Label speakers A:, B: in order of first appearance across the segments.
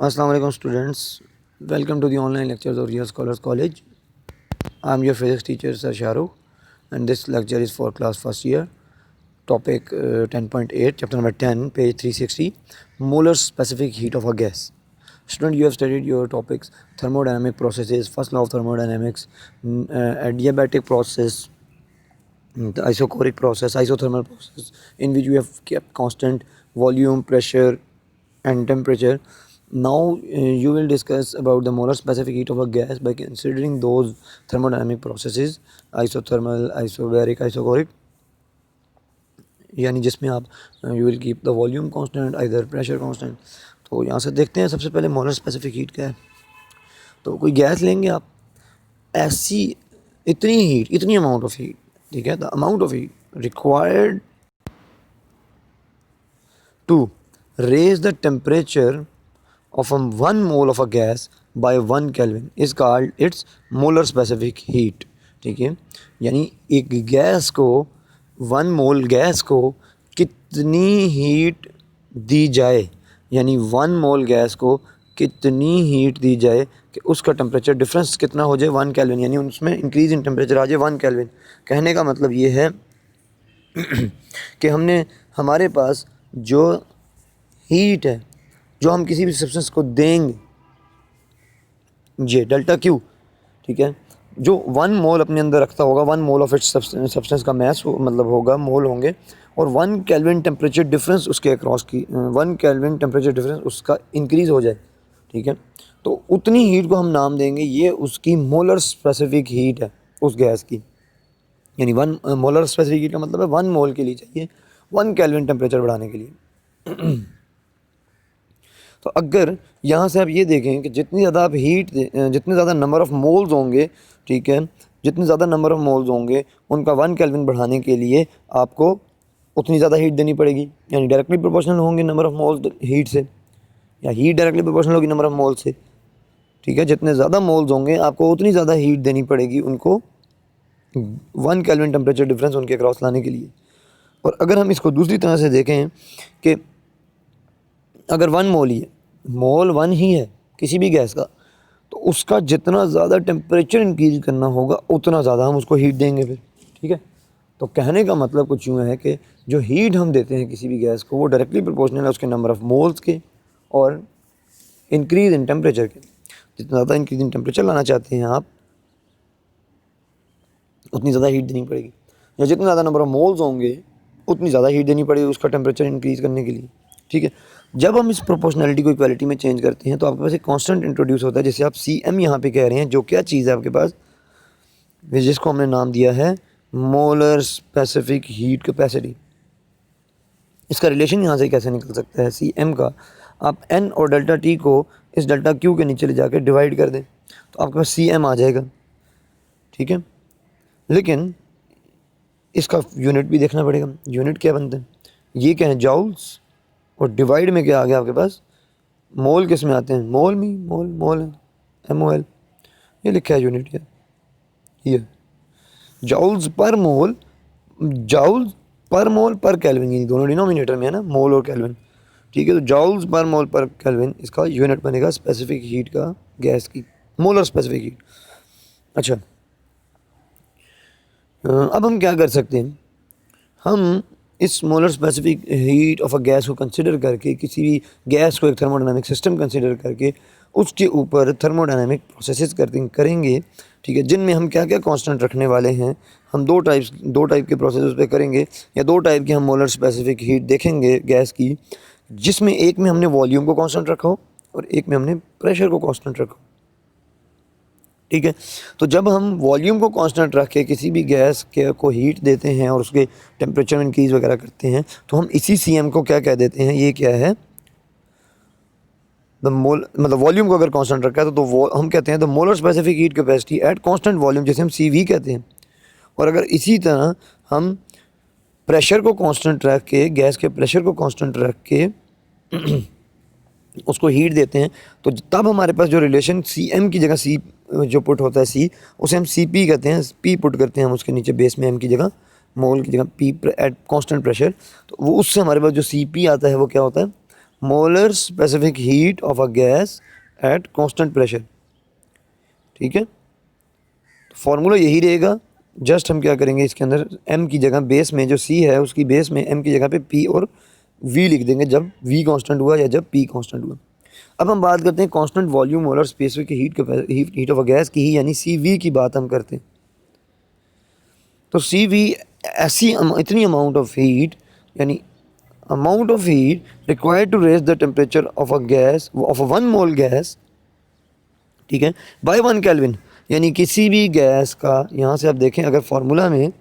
A: Assalamu alaikum students. Welcome to the online lectures of Real Scholars College. I am your physics teacher Sir Shahrukh, and this lecture is for class first year. Topic 10.8, chapter number 10, page 360, molar specific heat of a gas. Student, you have studied your topics thermodynamic processes, first law of thermodynamics, adiabatic process, the isochoric process, isothermal process, in which we have kept constant volume, pressure, and temperature. Now you will discuss about the molar specific heat of a gas by considering those thermodynamic processes, isothermal, isobaric, isochoric, यानी जिसमें आप you will keep the volume constant either pressure constant. तो यहाँ से देखते हैं सबसे पहले मोलर स्पेसिफिक हीट क्या है. तो कोई गैस लेंगे आप, ऐसी इतनी हीट, इतनी अमाउंट ऑफ हीट, ठीक है, the amount of heat required to raise the temperature of 1 mole of a gas by 1 Kelvin is called its molar specific heat. ठीक है, यानी एक गैस को 1 मोल गैस को कितनी हीट दी जाए, यानी 1 मोल गैस को कितनी हीट दी जाए कि उसका टेम्परेचर डिफरेंस कितना हो जाए 1 केल्विन, यानी उसमें इंक्रीज इन टेम्परेचर आ जाए 1 केल्विन. कहने का मतलब ये है कि हमने हमारे पास जो हीट है जो हम किसी भी सब्सटेंस को देंगे, ये डेल्टा क्यू, ठीक है, जो 1 मोल अपने अंदर रखता होगा, 1 मोल ऑफ इट्स सब्सटेंस का मैस मतलब होगा, मोल होंगे, और 1 केल्विन टेम्परेचर डिफरेंस उसके अक्रॉस की 1 केल्विन टेम्परेचर डिफरेंस उसका इंक्रीज़ हो जाए, ठीक है, तो उतनी हीट को हम नाम देंगे, ये उसकी मोलर स्पेसिफिक हीट है उस गैस की. यानी 1 मोलर स्पेसिफिक हीट का मतलब है 1 मोल के लिए चाहिए 1 केल्विन टेम्परेचर बढ़ाने के लिए. तो अगर यहाँ से आप ये देखें कि जितनी ज़्यादा आप हीट जितने ज़्यादा नंबर ऑफ़ मोल्स होंगे, ठीक है, जितने ज़्यादा नंबर ऑफ़ मोल्स होंगे उनका 1 केल्विन बढ़ाने के लिए आपको उतनी ज़्यादा हीट देनी पड़ेगी, यानी डायरेक्टली प्रोपोर्शनल होंगे नंबर ऑफ़ मोल्स हीट से, या हीट डायरेक्टली प्रोपोर्शनल होगी नंबर ऑफ़ मोल्स से, ठीक है. जितने ज़्यादा मोल्स होंगे आपको उतनी ज़्यादा हीट देनी पड़ेगी उनको 1 केल्विन टेम्परेचर डिफरेंस उनके क्रॉस लाने के लिए. और अगर हम इसको दूसरी तरह से देखें कि अगर 1 मोल ही है, मोल 1 ही है किसी भी गैस का, तो उसका जितना ज़्यादा टेम्परेचर इंक्रीज करना होगा उतना ज़्यादा हम उसको हीट देंगे फिर, ठीक है. तो कहने का मतलब कुछ यूँ है कि जो हीट हम देते हैं किसी भी गैस को वो डायरेक्टली प्रोपोर्शनल है उसके नंबर ऑफ़ मोल्स के और इंक्रीज़ इन टेम्परेचर के. जितना ज़्यादा इंक्रीज इन टेम्परेचर लाना चाहते हैं आप उतनी ज़्यादा हीट देनी पड़ेगी, या जितने ज़्यादा नंबर ऑफ़ मोल्स होंगे उतनी ज़्यादा हीट देनी पड़ेगी उसका टेम्परेचर इंक्रीज़ करने के लिए, ठीक है. जब हम इस प्रोपोर्शनैलिटी को इक्वालिटी में चेंज करते हैं तो आपके पास एक कांस्टेंट इंट्रोड्यूस होता है, जैसे आप सी एम यहाँ पे कह रहे हैं, जो क्या चीज़ है आपके पास, जिसको हमने नाम दिया है मोलर स्पेसिफिक हीट कैपेसिटी. इसका रिलेशन यहाँ से कैसे निकल सकता है सी एम का, आप एन और डेल्टा टी को इस डेल्टा क्यू के नीचे ले जाकर डिवाइड कर दें तो आपके पास सी एम आ जाएगा, ठीक है. लेकिन इसका यूनिट भी देखना पड़ेगा, यूनिट क्या बनते हैं, ये क्या है जॉल्स, और डिवाइड में क्या आ गया आपके पास, मोल किस में आते हैं, मोल में, मोल है MOL, ये लिखा है यूनिट है ये जॉल्स पर मोल, जॉल्स पर मोल पर केल्विन, ये दोनों डिनोमिनेटर में है ना, मोल और केल्विन, ठीक है. तो जॉल्स पर मोल पर केल्विन इसका यूनिट बनेगा स्पेसिफिक हीट का, गैस की मोलर स्पेसिफिक हीट. अच्छा, अब हम क्या कर सकते हैं, हम इस molar specific heat of a gas को कंसिडर करके, किसी भी गैस को एक थर्मोडायनामिक सिस्टम कंसिडर करके उसके ऊपर थर्मोडायनामिक प्रोसेसेस करेंगे, ठीक है, जिनमें हम क्या क्या कांस्टेंट रखने वाले हैं. हम दो टाइप के प्रोसेस पे करेंगे, या 2 टाइप की हम मोलर स्पेसिफिक हीट देखेंगे गैस की, जिसमें एक में हमने वॉल्यूम को कांस्टेंट रखा हो और एक में हमने प्रेशर को कांस्टेंट रखा हो, ठीक है. तो जब हम वॉल्यूम को कांस्टेंट रख के किसी भी गैस के को हीट देते हैं और उसके टेम्परेचर में इंक्रीज़ वगैरह करते हैं तो हम इसी CM को क्या कह देते हैं, ये क्या है, द मोल, मतलब वॉल्यूम को अगर कांस्टेंट रखा है तो वो हम कहते हैं the molar specific heat capacity at constant volume, जैसे हम CV कहते हैं. और अगर इसी तरह हम प्रेशर को कांस्टेंट रख के, गैस के प्रेशर को कांस्टेंट रख के उसको हीट देते हैं, तो तब हमारे पास जो रिलेशन CM की जगह C जो पुट होता है C, उसे हम CP कहते हैं, P पुट करते हैं हम उसके नीचे बेस में, M की जगह, मोल की जगह P एट कांस्टेंट प्रेशर, तो वो उससे हमारे पास जो CP आता है वो क्या होता है, molar specific heat of a gas at constant pressure. ठीक है, फॉर्मूला यही रहेगा। जस्ट हम क्या करेंगे, इसके अंदर m की जगह बेस में जो c है उसकी बेस में m की जगह पे p और v लिख देंगे जब v कांस्टेंट हुआ या जब p कांस्टेंट हुआ। अब हम बात करते हैं constant volume molar specific heat of a gas की ही, यानी CV की बात हम करते हैं। तो CV ऐसी इतनी अमाउंट ऑफ हीट, यानी amount of heat required to raise the temperature of a gas of a 1 mole gas, ठीक है, बाय 1 केल्विन। यानी किसी भी गैस का, यहाँ से आप देखें अगर फार्मूला में,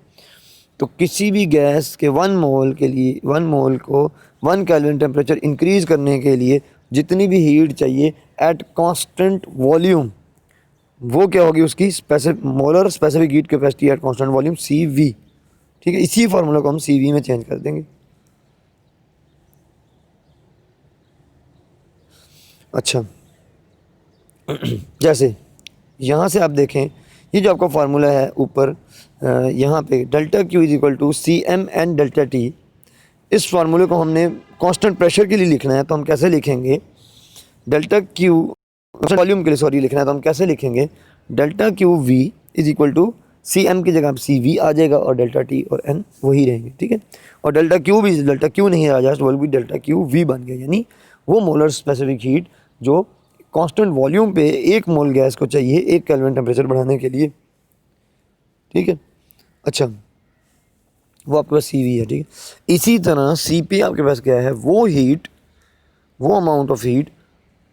A: तो किसी भी गैस के 1 मोल के लिए 1 मोल को 1 केल्विन टेम्परेचर इंक्रीज़ करने के लिए जितनी भी हीट चाहिए एट कांस्टेंट वॉल्यूम, वो क्या होगी उसकी molar specific heat capacity at constant volume CV। ठीक है, इसी फार्मूला को हम CV में चेंज कर देंगे। अच्छा, जैसे यहाँ से आप देखें, ये जो आपका फार्मूला है ऊपर, यहाँ पे delta Q is equal to CM/N delta T। इस फार्मूले को हमने कांस्टेंट प्रेशर के लिए लिखना है, तो हम कैसे लिखेंगे, डेल्टा Q वॉल्यूम के लिए सॉरी लिखना है, तो हम कैसे लिखेंगे, delta QV is equal to CM की जगह CV आ जाएगा और डेल्टा T और N वही रहेंगे। ठीक है, और डेल्टा Q भी डेल्टा Q नहीं आ जाए, वो भी डेल्टा QV बन गया, यानी वो मोलर स्पेसिफिक हीट जो कांस्टेंट वॉल्यूम पे 1 मोल गैस को चाहिए 1 केल्विन टेम्परेचर बढ़ाने के लिए। ठीक है, अच्छा, वो आपके पास CV है। ठीक है, इसी तरह CP आपके पास क्या है, वो हीट, वो अमाउंट ऑफ हीट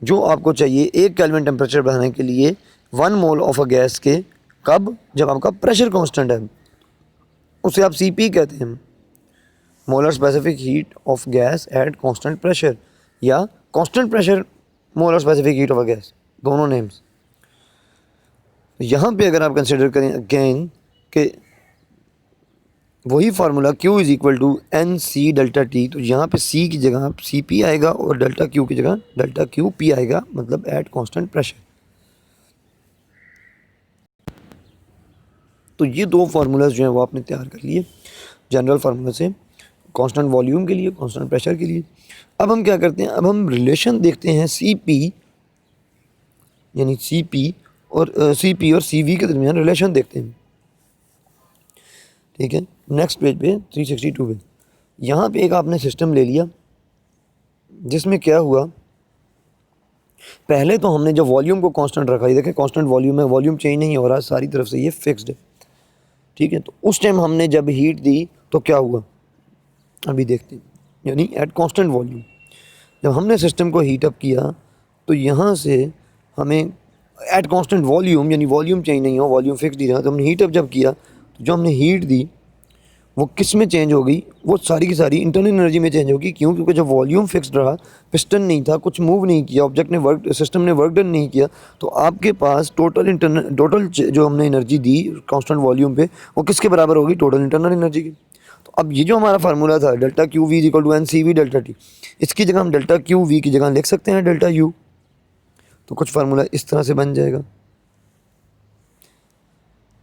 A: जो आपको चाहिए 1 केल्विन टेम्परेचर बढ़ाने के लिए 1 मोल ऑफ अ गैस के, कब, जब आपका प्रेशर कांस्टेंट है, उसे आप CP कहते हैं, molar specific heat of gas at constant pressure, या constant pressure molar specific heat of a gas, दोनों नेम्स। यहाँ पे अगर आप कंसिडर करें अगेन कि वही formula Q is equal to NC delta T, तो यहाँ पे C की जगह CP आएगा और डेल्टा Q की जगह डेल्टा QP आएगा, मतलब एट कांस्टेंट प्रेशर। तो ये दो फार्मूलाज जो हैं वो आपने तैयार कर लिए जनरल फार्मूला से, कांस्टेंट वॉल्यूम के लिए, कांस्टेंट प्रेशर के लिए। अब हम क्या करते हैं, अब हम रिलेशन देखते हैं CP, यानी CP और CP और CV के दरमियान रिलेशन देखते हैं। ठीक है, नेक्स्ट पेज पे 362 पे यहाँ पे एक आपने सिस्टम ले लिया जिसमें क्या हुआ, पहले तो हमने जब वॉल्यूम को कांस्टेंट रखा, ये देखें कांस्टेंट वॉल्यूम है, वॉल्यूम चेंज नहीं हो रहा सारी तरफ से, ये फिक्स्ड है। ठीक है, तो उस टाइम हमने जब हीट दी तो क्या हुआ अभी देखते हैं, यानी एट कांस्टेंट वॉल्यूम जब हमने सिस्टम को हीट अप किया तो यहाँ से हमें एट कांस्टेंट वॉल्यूम, यानी वॉल्यूम चेंज नहीं हो, वॉल्यूम फिक्स ही रहा, तो हमने हीट अप जब किया तो जो हमने हीट दी वो किस में चेंज हो गई, वो सारी की सारी इंटरनल एनर्जी में चेंज होगी। क्यों, क्योंकि जब वॉल्यूम फिक्स्ड रहा, पिस्टन नहीं था, कुछ मूव नहीं किया, ऑब्जेक्ट ने वर्क, सिस्टम ने वर्क डन नहीं किया, तो आपके पास टोटल जो हमने एनर्जी दी कांस्टेंट वॉल्यूम पे, वो किसके बराबर होगी, टोटल इंटरनल एनर्जी की। तो अब ये जो हमारा फार्मूला था delta Q V equal to NCV delta T, इसकी जगह हम डेल्टा Q V की जगह लिख सकते हैं डेल्टा U, तो कुछ फार्मूला इस तरह से बन जाएगा।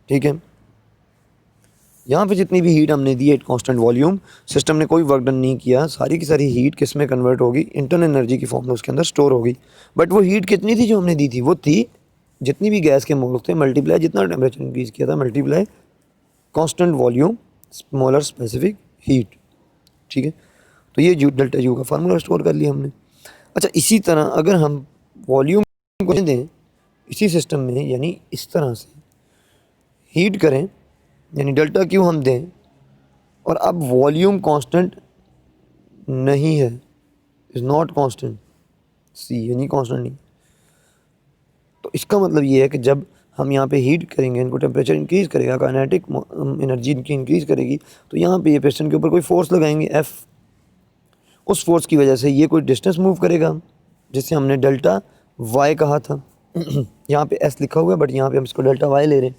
A: ठीक है, यहाँ पे जितनी भी हीट हमने दी एट कांस्टेंट वॉल्यूम, सिस्टम ने कोई वर्क डन नहीं किया, सारी की सारी हीट किस में कन्वर्ट होगी, इंटरनल एनर्जी की फॉर्म में उसके अंदर स्टोर होगी। बट वो हीट कितनी थी जो हमने दी थी, वो थी जितनी भी गैस के मोल्स थे मल्टीप्लाई जितना टेम्परेचर इंक्रीज़ किया था multiply constant volume molar specific heat. ठीक है, तो ये डेल्टा U का फार्मूला स्टोर कर लिया हमने। अच्छा, इसी तरह अगर हम वॉल्यूम को दें इसी सिस्टम में, यानी इस तरह से हीट करें, यानी डेल्टा Q हम दें, और अब वॉल्यूम कांस्टेंट नहीं है, इज़ नॉट कांस्टेंट, C यानी कांस्टेंट नहीं, तो इसका मतलब ये है कि जब हम यहाँ पे हीट करेंगे, इनको टेम्परेचर इंक्रीज़ करेगा, काइनेटिक एनर्जी इनकी इंक्रीज़ करेगी, तो यहाँ पे ये पिस्टन के ऊपर कोई फोर्स लगाएंगे F, उस फोर्स की वजह से ये कोई डिस्टेंस मूव करेगा, जिससे हमने डेल्टा Y कहा था। यहाँ पे S लिखा हुआ है बट यहाँ पे हम इसको डेल्टा Y ले रहे हैं।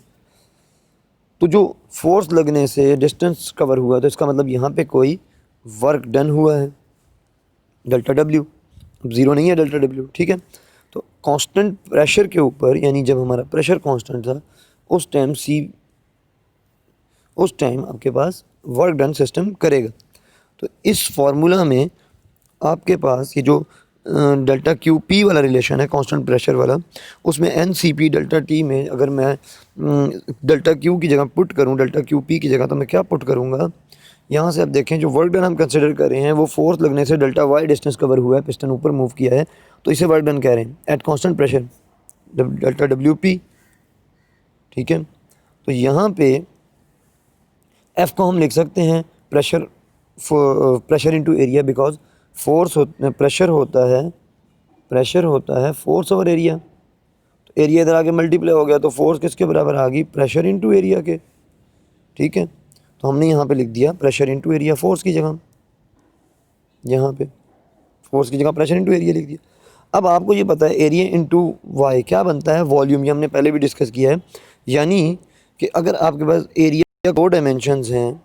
A: तो जो फोर्स लगने से डिस्टेंस कवर हुआ, तो इसका मतलब यहाँ पे कोई वर्क डन हुआ है, डेल्टा W, अब ज़ीरो नहीं है डेल्टा W। ठीक है, तो कांस्टेंट प्रेशर के ऊपर, यानी जब हमारा प्रेशर कांस्टेंट था उस टाइम आपके पास वर्क डन सिस्टम करेगा। तो इस फार्मूला में आपके पास ये जो डेल्टा क्यू पी वाला रिलेशन है कांस्टेंट प्रेशर वाला, उसमें N C P delta T में अगर मैं डेल्टा क्यू की जगह पुट करूँ डेल्टा क्यू पी की जगह, तो मैं क्या पुट करूँगा, यहाँ से आप देखें जो वर्क डन हम कंसिडर कर रहे हैं वो फोर्स लगने से डेल्टा वाई डिस्टेंस कवर हुआ है, पिस्टन ऊपर मूव किया है, तो इसे वर्क डन कह रहे हैं eight constant pressure delta W P. ठीक है, तो यहाँ पे एफ को हम लिख सकते हैं pressure into area, because pressure होता है फोर्स ओवर एरिया। तो एरिया इधर आके मल्टीप्लाई हो गया, तो फोर्स किसके बराबर आ गई, प्रेशर इनटू एरिया के। ठीक है, तो हमने यहाँ पे लिख दिया प्रेशर इनटू एरिया, फोर्स की जगह, यहाँ पे फोर्स की जगह प्रेशर इनटू एरिया लिख दिया। अब आपको ये पता है एरिया इनटू वाई क्या बनता है, वॉल्यूम, ये हमने पहले भी डिस्कस किया है। यानी कि अगर आपके पास एरिया 2 डायमेंशंस हैं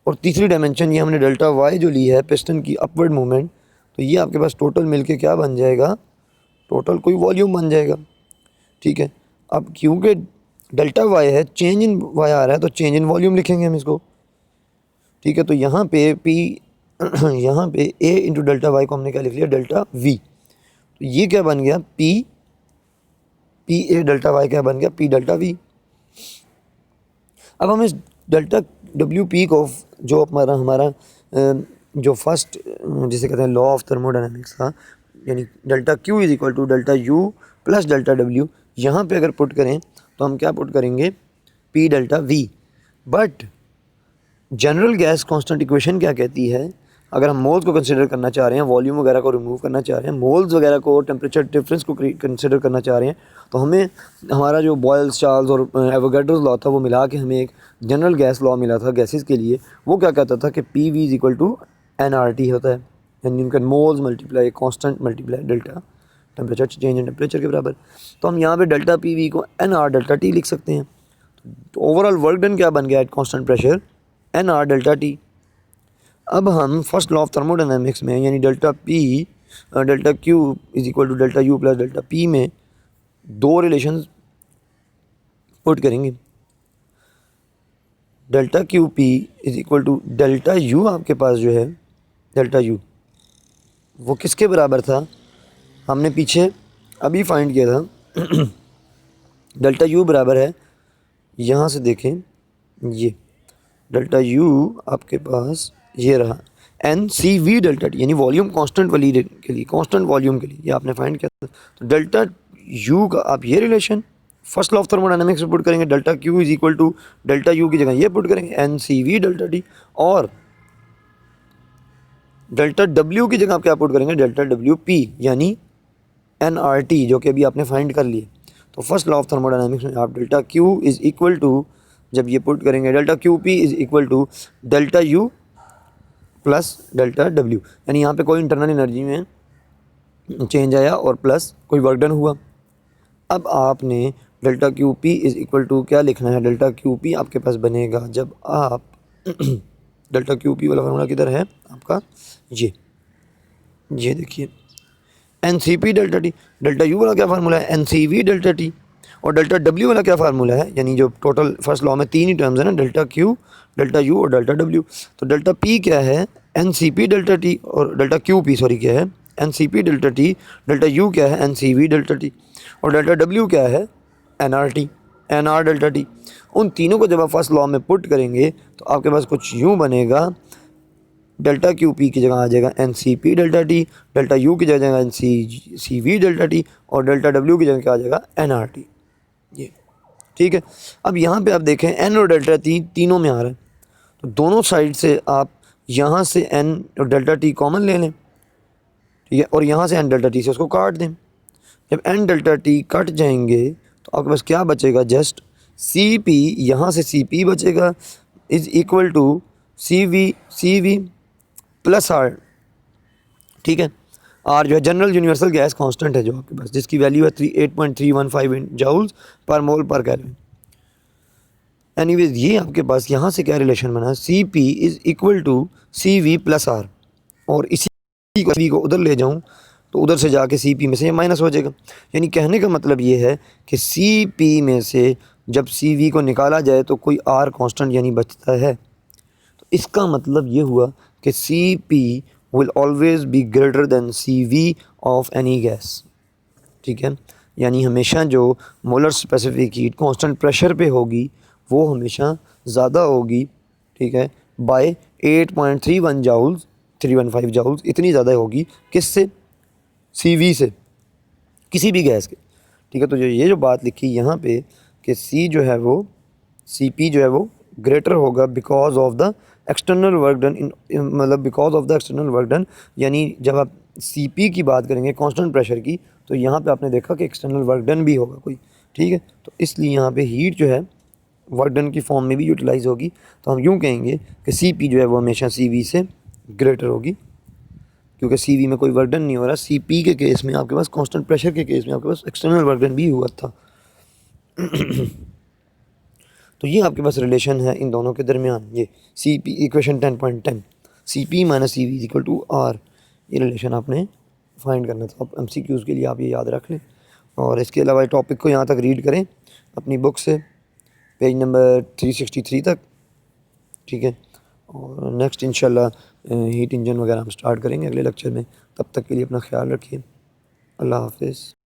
A: और तीसरी डायमेंशन ये हमने डेल्टा वाई जो ली है पिस्टन की अपवर्ड मूवमेंट, तो ये आपके पास टोटल मिलके क्या बन जाएगा, टोटल कोई वॉल्यूम बन जाएगा। ठीक है, अब क्योंकि डेल्टा वाई है, चेंज इन वाई आ रहा है, तो चेंज इन वॉल्यूम लिखेंगे हम इसको। ठीक है, तो यहाँ पे पी यहाँ पे ए इंटू डेल्टा वाई को हमने क्या लिख लिया, डेल्टा वी। तो ये क्या बन गया, पी ए डेल्टा वाई क्या बन गया, पी डेल्टा वी। अब हम इस डेल्टा डब्ल्यू पी को जो हमारा जो फर्स्ट जिसे कहते हैं लॉ ऑफ थर्मोडायनामिक्स का, यानी delta Q is equal to delta U plus delta W, यहाँ पे अगर पुट करें तो हम क्या पुट करेंगे, P delta we. But general gas constant equation क्या कहती है, अगर हम मोल्स को कंसिडर करना चाह रहे हैं, वॉल्यूम वगैरह को रिमूव करना चाह रहे हैं, मोल्स वगैरह को, टेम्परेचर डिफरेंस को कंसिडर करना चाह रहे हैं, तो हमें हमारा जो बॉयल्स, चार्ल्स और एवोगाड्रोस लॉ था वो मिला के हमें एक जनरल गैस लॉ मिला था गैसेस के लिए। वो क्या कहता था कि P V is equal to N R T होता है, यानी उनका moles multiply constant multiply delta temperature change in temperature के बराबर। तो हम यहाँ पे डेल्टा पी वी को एन आर डेल्टा टी लिख सकते हैं। तो ओवरऑल वर्क डन क्या बन गया at constant pressure, N R delta T. अब हम फर्स्ट लॉ ऑफ थर्मोडायनामिक्स में यानी delta Q is equal to delta U plus delta P में दो रिलेशंस पुट करेंगे। Delta Q P is equal to delta U, आपके पास जो है डेल्टा यू वो किसके बराबर था, हमने पीछे अभी फाइंड किया था डेल्टा यू बराबर है, यहाँ से देखें ये डेल्टा यू आपके पास ये रहा N C V delta T, यानी वॉल्यूम कांस्टेंट वाली के लिए, कांस्टेंट वॉल्यूम के लिए ये आपने फाइंड किया था। तो डेल्टा यू का आप ये relation first law of thermodynamics में पुट करेंगे, delta Q is equal to delta U की जगह ये पुट करेंगे n C V delta T, और डेल्टा डब्ल्यू की जगह आप क्या पुट करेंगे, डेल्टा डब्ल्यू पी, यानी एन आर टी जो कि अभी आपने फाइंड कर लिए। तो फर्स्ट लॉ ऑफ थर्मोडायनामिक्स में आप delta Q is equal to, जब ये पुट करेंगे delta Q P is equal to delta U plus delta W, यानी यहाँ पे कोई इंटरनल एनर्जी में चेंज आया और प्लस कोई वर्क डन हुआ। अब आपने delta Q P is equal to क्या लिखना है, डेल्टा क्यू पी आपके पास बनेगा जब आप डेल्टा क्यू पी वाला फार्मूला किधर है आपका, ये देखिए n C P delta T, delta U वाला क्या फार्मूला है, n C V delta T, और डेल्टा डब्ल्यू वाला क्या फार्मूला है, यानी जो टोटल फर्स्ट लॉ में तीन ही टर्म्स है ना, डेल्टा क्यू, डेल्टा यू और डेल्टा डब्ल्यू। तो डेल्टा पी क्या है, n C P delta T, और डेल्टा क्यू पी सॉरी क्या है, n C P delta T, delta U क्या है, n C V delta T, और डेल्टा डब्ल्यू क्या है, n R T, n R delta T. उन तीनों को जब आप फर्स्ट लॉ में पुट करेंगे तो आपके पास कुछ यूँ बनेगा, डेल्टा क्यू पी की जगह आ जाएगा n C P delta T, delta U की जगह जाएगा n C V delta T, और डेल्टा डब्ल्यू की जगह क्या आ जाएगा, एन आर टी। ये ठीक है। अब यहाँ पे आप देखें एन और डेल्टा टी तीनों में आ रहा है, तो दोनों साइड से आप यहाँ से एन और डेल्टा टी कॉमन ले लें, ठीक है, और यहाँ से एन डेल्टा टी से उसको काट दें। जब एन डेल्टा टी कट जाएंगे तो आपके पास क्या बचेगा, जस्ट सी पी, यहाँ से सी पी बचेगा is equal to C V plus R. ठीक है, आर जो है जनरल यूनिवर्सल गैस कांस्टेंट है जो आपके पास, जिसकी वैल्यू है 8.315 जूल्स पर मोल पर केल्विन। एनीवेज ये आपके पास यहाँ से क्या रिलेशन बना है, C P is equal to C V plus R, और इसी को उधर ले जाऊँ तो उधर से जाके सी पी में से ये माइनस हो जाएगा। यानी कहने का मतलब ये है कि सी पी में से जब सी वी को निकाला जाए तो कोई आर कांस्टेंट यानी बचता है। तो इसका मतलब ये हुआ कि C P will always be greater than CV of any gas. ठीक है, यानी हमेशा जो molar specific heat constant pressure पे होगी वो हमेशा ज़्यादा होगी, ठीक है, बाय 8.31 जाउल्स, 315 जाउल्स इतनी ज़्यादा होगी किससे, CV से, किसी भी गैस के। ठीक है, तो ये जो बात लिखी यहाँ पे कि C जो है वो CP जो है वो ग्रेटर होगा because of the external work done in, मतलब because of the external work done, यानी जब आप CP की बात करेंगे कांस्टेंट प्रेशर की, तो यहाँ पे आपने देखा कि एक्सटर्नल वर्क डन भी होगा कोई। ठीक है, तो इसलिए यहाँ पे हीट जो है वर्क डन की फॉर्म में भी यूटिलाइज होगी। तो हम यूँ कहेंगे कि CP जो है वो हमेशा CV से ग्रेटर होगी, क्योंकि CV में कोई वर्क डन नहीं हो रहा। CP के केस में आपके पास कांस्टेंट प्रेशर के केस में आपके पास एक्सटर्नल वर्क डन भी हुआ था। तो ये आपके पास रिलेशन है इन दोनों के दरमियान, ये CP equation 10.10 CP minus CV is equal to R, ये रिलेशन आपने फाइंड करना था। अब MCQs के लिए आप ये याद रख लें, और इसके अलावा टॉपिक को यहाँ तक रीड करें अपनी बुक से, पेज नंबर 363 तक। ठीक है, और नेक्स्ट इंशाल्लाह हीट इंजन वगैरह हम स्टार्ट करेंगे अगले लेक्चर में। तब तक के लिए अपना ख्याल रखिए। अल्लाह हाफिज़।